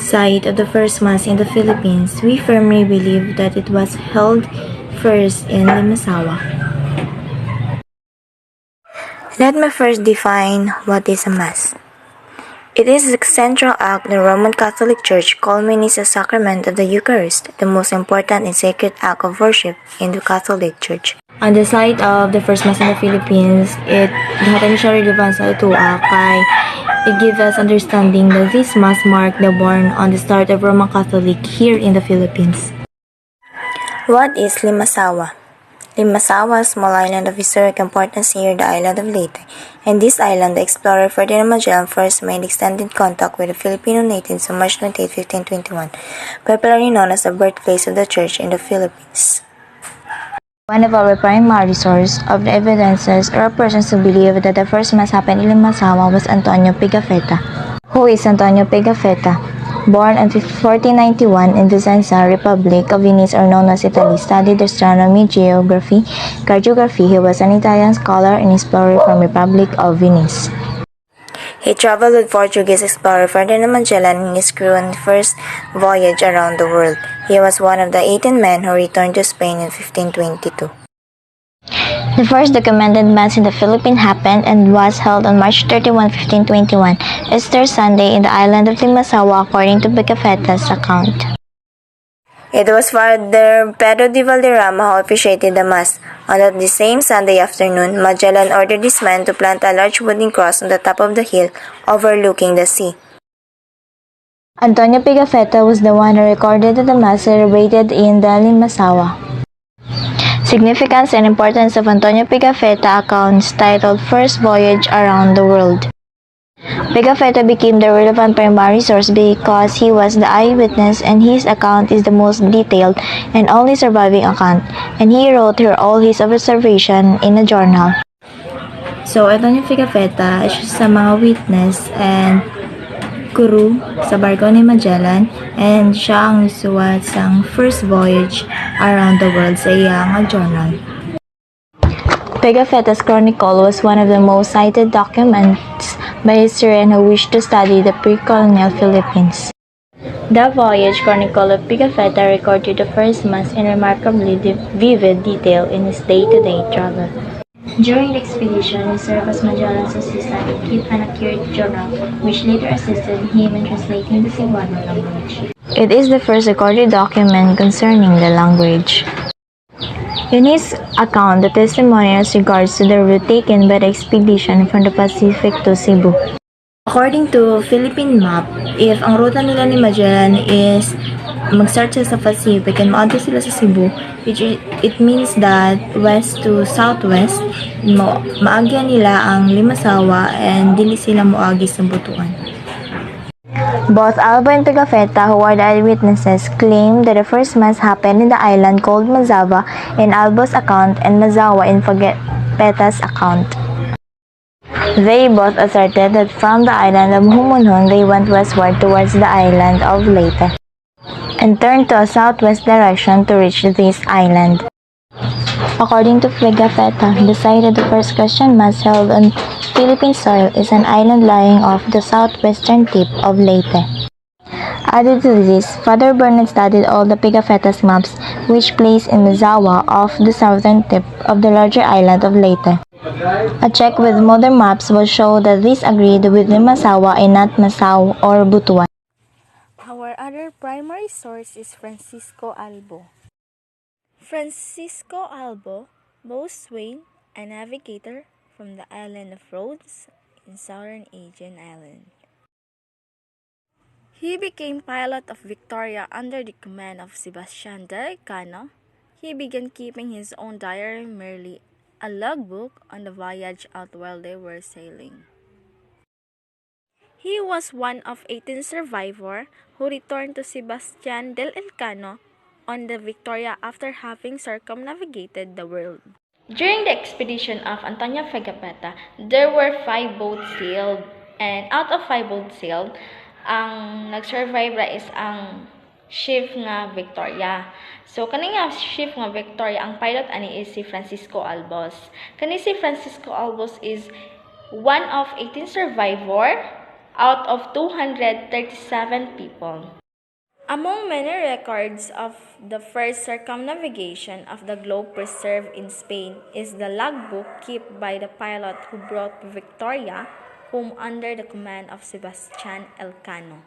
site of the first Mass in the Philippines, we firmly believe that it was held first in Limasawa. Let me first define what is a Mass. It is the central act of the Roman Catholic Church culminates the sacrament of the Eucharist, the most important and sacred act of worship in the Catholic Church. On the site of the first Mass in the Philippines, lahat siya relevant sa ito kay it gives us understanding that this Mass marked the born on the start of Roman Catholic here in the Philippines. What is Limasawa? Limasawa, a small island of historic importance near the island of Leyte. In this island, the explorer Ferdinand Magellan first made extended contact with the Filipino natives on March 28, 1521, popularly known as the birthplace of the Church in the Philippines. One of our primary sources of the evidences or persons who believe that the first Mass happened in Limasawa was Antonio Pigafetta. Who is Antonio Pigafetta? Born in 1491 in Vicenza, Republic of Venice or known as Italy, studied astronomy, geography, cartography. He was an Italian scholar and explorer from Republic of Venice. He traveled with Portuguese explorer Ferdinand Magellan and his crew on the first voyage around the world. He was one of the 18 men who returned to Spain in 1522. The first documented Mass in the Philippines happened and was held on March 31, 1521, Easter Sunday in the island of Limasawa according to Pigafetta's account. It was Father Pedro de Valderrama who officiated the Mass. On the same Sunday afternoon, Magellan ordered his men to plant a large wooden cross on the top of the hill overlooking the sea. Antonio Pigafetta was the one who recorded the Mass celebrated in the Limasawa. Significance and importance of Antonio Pigafetta accounts titled First Voyage Around the World. Pigafetta became the relevant primary source because he was the eyewitness and his account is the most detailed and only surviving account, and he wrote here all his observation in a journal. So, Antonio Pigafetta is sa mga witness and crew sa barko ni Magellan and siya ang nagsuwat sa first voyage around the world sa iyang journal. Pigafetta's chronicle was one of the most cited documents by historians who wished to study the pre-colonial Philippines. The voyage chronicle of Pigafetta recorded the first Mass in remarkably vivid detail in his day-to-day travel. During the expedition, he served as Magellan's assistant and kept an accurate journal, which later assisted him in translating the Cebuano language. It is the first recorded document concerning the language. In his account, the testimonials regards to the route taken by the expedition from the Pacific to Cebu. According to Philippine map, if ang ruta nila ni Magellan is mag-start sila sa Pacific and maadto sila sa Cebu, which it means that west to southwest, maagya nila ang Limasawa and dili sila moagi sa Butuan. Both Albo and Pigafetta, who are the eyewitnesses, claim that the first Mass happened in the island called Mazava in Albo's account and Mazawa in Pigafetta's account. They both asserted that from the island of Humunhon they went westward towards the island of Leyte and turned to a southwest direction to reach this island. According to Pigafetta, the site of the first Christian Mass held on Philippine soil is an island lying off the southwestern tip of Leyte. Added to this, Father Bernard studied all the Pigafetta's maps, which place in Mazawa off the southern tip of the larger island of Leyte. A check with modern maps will show that this agreed with Limasawa and not Masao or Butuan. Our other primary source is Francisco Albo. Francisco Albo, boatswain and navigator from the island of Rhodes in southern Aegean island. He became pilot of Victoria under the command of Sebastian Elcano. He began keeping his own diary, merely a logbook on the voyage out while they were sailing. He was one of 18 survivors who returned to Sebastian del Elcano on the Victoria after having circumnavigated the world. During the expedition of Antonio Pigafetta, there were 5 boats sailed, and out of 5 boats sailed, ang nag-survive ra is ang ship nga Victoria. So kani nga ship nga Victoria, ang pilot ani is si Francisco Albos. Kani si Francisco Albos is one of 18 survivor out of 237 people. Among many records of the first circumnavigation of the globe preserved in Spain is the logbook kept by the pilot who brought Victoria home under the command of Sebastian Elcano.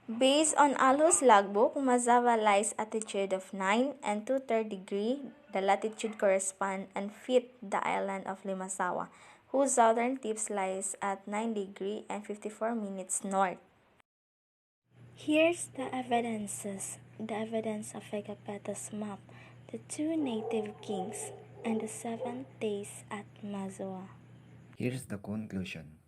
Based on Alho's logbook, Mazawa lies attitude of 9 and 2/3 degree. The latitude correspond and fit the island of Limasawa, whose southern tip lies at 9 degree and 54 minutes north. Here's the evidence of Vegapeta's map, the two native kings, and the 7 days at Mazawa. Here's the conclusion.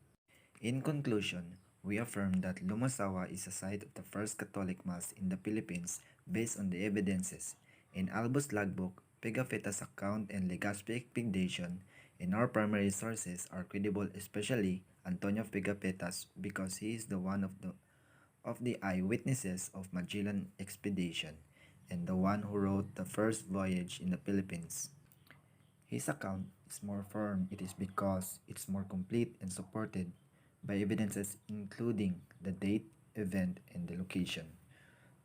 In conclusion, we affirm that Limasawa is a site of the first Catholic Mass in the Philippines based on the evidences in Albo's logbook, Pigafetta's account, and Legazpi expedition. In our primary sources are credible, especially Antonio Pigafetta's, because he is the one of the eyewitnesses of Magellan expedition and the one who wrote the first voyage in the Philippines. His account is more firm. It is because it's more complete and supported by evidences including the date, event, and the location.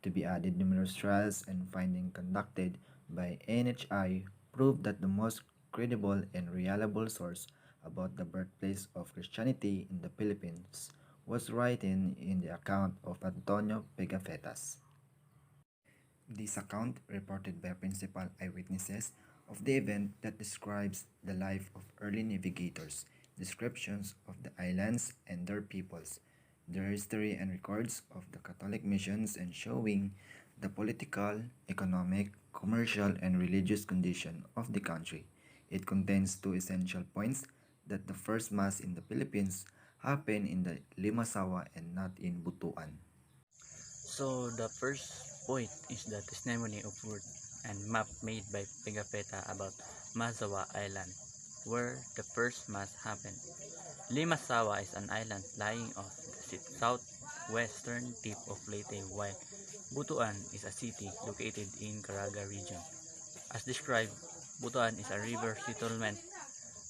To be added, numerous trials and findings conducted by NHI prove that the most credible and reliable source about the birthplace of Christianity in the Philippines was written in the account of Antonio Pigafettas. This account, reported by principal eyewitnesses of the event that describes the life of early navigators, descriptions of the islands and their peoples, their history and records of the Catholic missions, and showing the political, economic, commercial, and religious condition of the country. It contains two essential points: that the first Mass in the Philippines happened in the Limasawa and not in Butuan. So the first point is the testimony of word and map made by Pigafetta about Mazawa Island, where the first Mass happened. Limasawa is an island lying off the southwestern tip of Leyte, while Butuan is a city located in Caraga region. As described, Butuan is a river settlement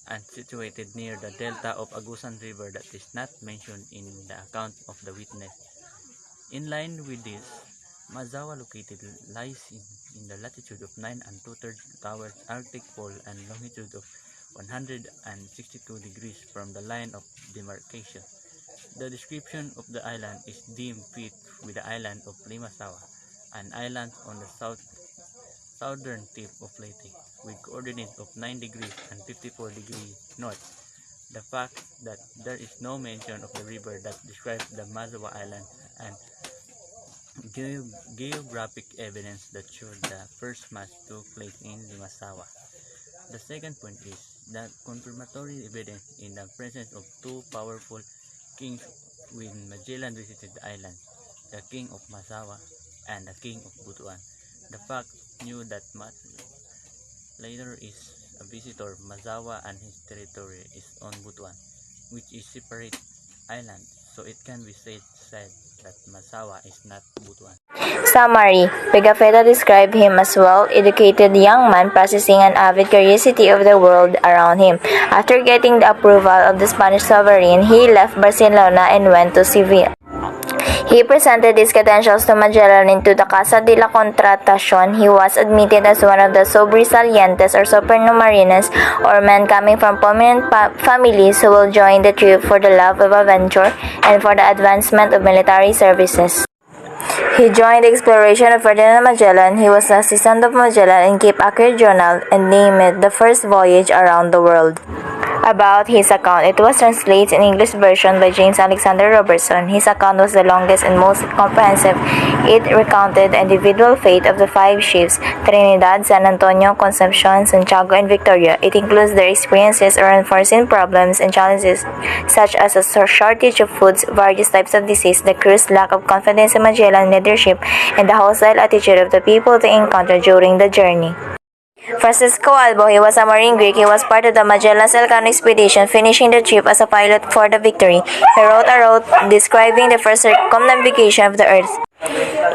and situated near the delta of Agusan River that is not mentioned in the account of the witness. In line with this, Mazawa lies in the latitude of 9 and 2/3 towards Arctic Pole and longitude of 162 degrees from the line of demarcation. The description of the island is deemed fit with the island of Limasawa, an island on the southern tip of Leyte, with coordinates of 9 degrees and 54 degrees north. The fact that there is no mention of the river that describes the Mazawa Island and geographic evidence that showed the first Mass took place in Limasawa. The second point is that confirmatory evidence in the presence of two powerful kings when Magellan visited the island, the king of Mazawa and the king of Butuan. The fact knew that later is a visitor, Mazawa and his territory is on Butuan, which is separate island, so it can be said that Mazawa is not Butuan. Summary: Pigafetta described him as well-educated young man possessing an avid curiosity of the world around him. After getting the approval of the Spanish sovereign, he left Barcelona and went to Seville. He presented his credentials to Magellan into the Casa de la Contratacion. He was admitted as one of the sobresalientes or supernumerarios, or men coming from prominent families who will join the trip for the love of adventure and for the advancement of military services. He joined the exploration of Ferdinand Magellan. He was the assistant of Magellan and kept accurate journal and named it the first voyage around the world. About his account, it was translated in English version by James Alexander Robertson. His account was the longest and most comprehensive. It recounted the individual fate of the 5 ships: Trinidad, San Antonio, Concepcion, Santiago, and Victoria. It includes their experiences or unforeseen problems and challenges such as a shortage of foods, various types of disease, the crew's lack of confidence in Magellan leadership, and the hostile attitude of the people they encountered during the journey. Francisco Albo, he was a Marine Greek. He was part of the Magellan-Elcano expedition, finishing the trip as a pilot for the Victory. He wrote a route describing the first circumnavigation of the earth.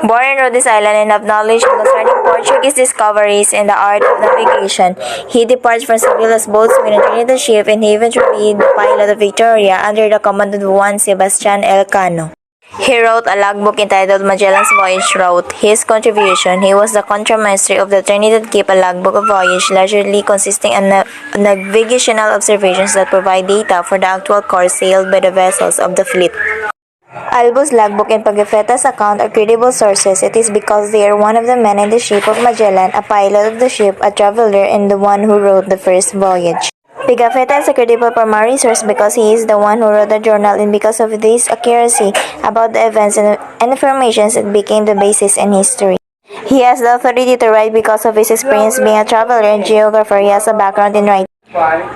Born in Rhodes Island and of knowledge concerning Portuguese discoveries in the art of navigation, he departed from Seville as boatswain and trained the ship, and he eventually the pilot of Victoria under the command of one Sebastian Elcano. He wrote a logbook entitled Magellan's Voyage Route. His contribution: he was the contramaster of the Trinidad Cape, a logbook of voyage largely consisting of navigational observations that provide data for the actual course sailed by the vessels of the fleet. Albo's logbook and Pigafetta's account are credible sources. It is because they are one of the men in the ship of Magellan, a pilot of the ship, a traveler, and the one who wrote the first voyage. Pigafetta is a credible primary source because he is the one who wrote the journal, and because of this accuracy about the events and informations that became the basis in history. He has the authority to write because of his experience being a traveler and geographer. He has a background in writing.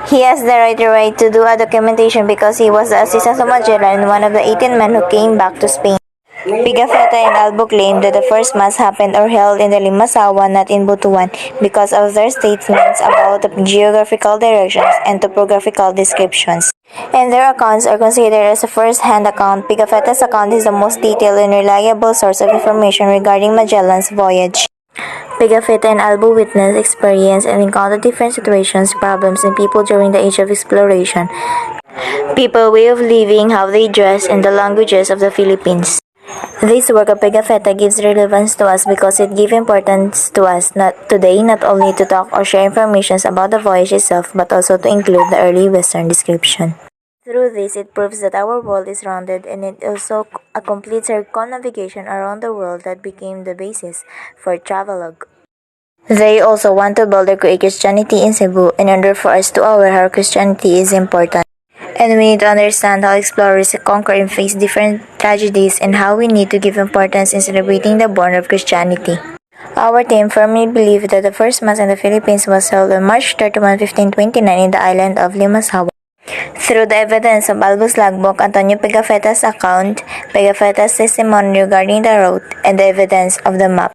He has the right to do a documentation because he was the assistant of Magellan and one of the 18 men who came back to Spain. Pigafetta and Albo claimed that the first mass happened or held in the Limasawa, not in Butuan, because of their statements about the geographical directions and topographical descriptions. And their accounts are considered as a first-hand account. Pigafetta's account is the most detailed and reliable source of information regarding Magellan's voyage. Pigafetta and Albo witnessed, experienced, and encountered different situations, problems, and people during the age of exploration. People, way of living, how they dress, and the languages of the Philippines. This work of Pigafetta gives relevance to us because it gives importance to us today, not only to talk or share information about the voyage itself, but also to include the early Western description. Through this, it proves that our world is rounded, and it also a complete circumnavigation around the world that became the basis for travelogue. They also want to build or create Christianity in Cebu in order for us to aware how Christianity is important. And we need to understand how explorers conquer and face different tragedies and how we need to give importance in celebrating the born of Christianity. Our team firmly believes that the first Mass in the Philippines was held on March 31, 1529 in the island of Limasawa. Through the evidence of Albo's logbook, Antonio Pigafetta's account, Pigafetta's testimony regarding the route, and the evidence of the map,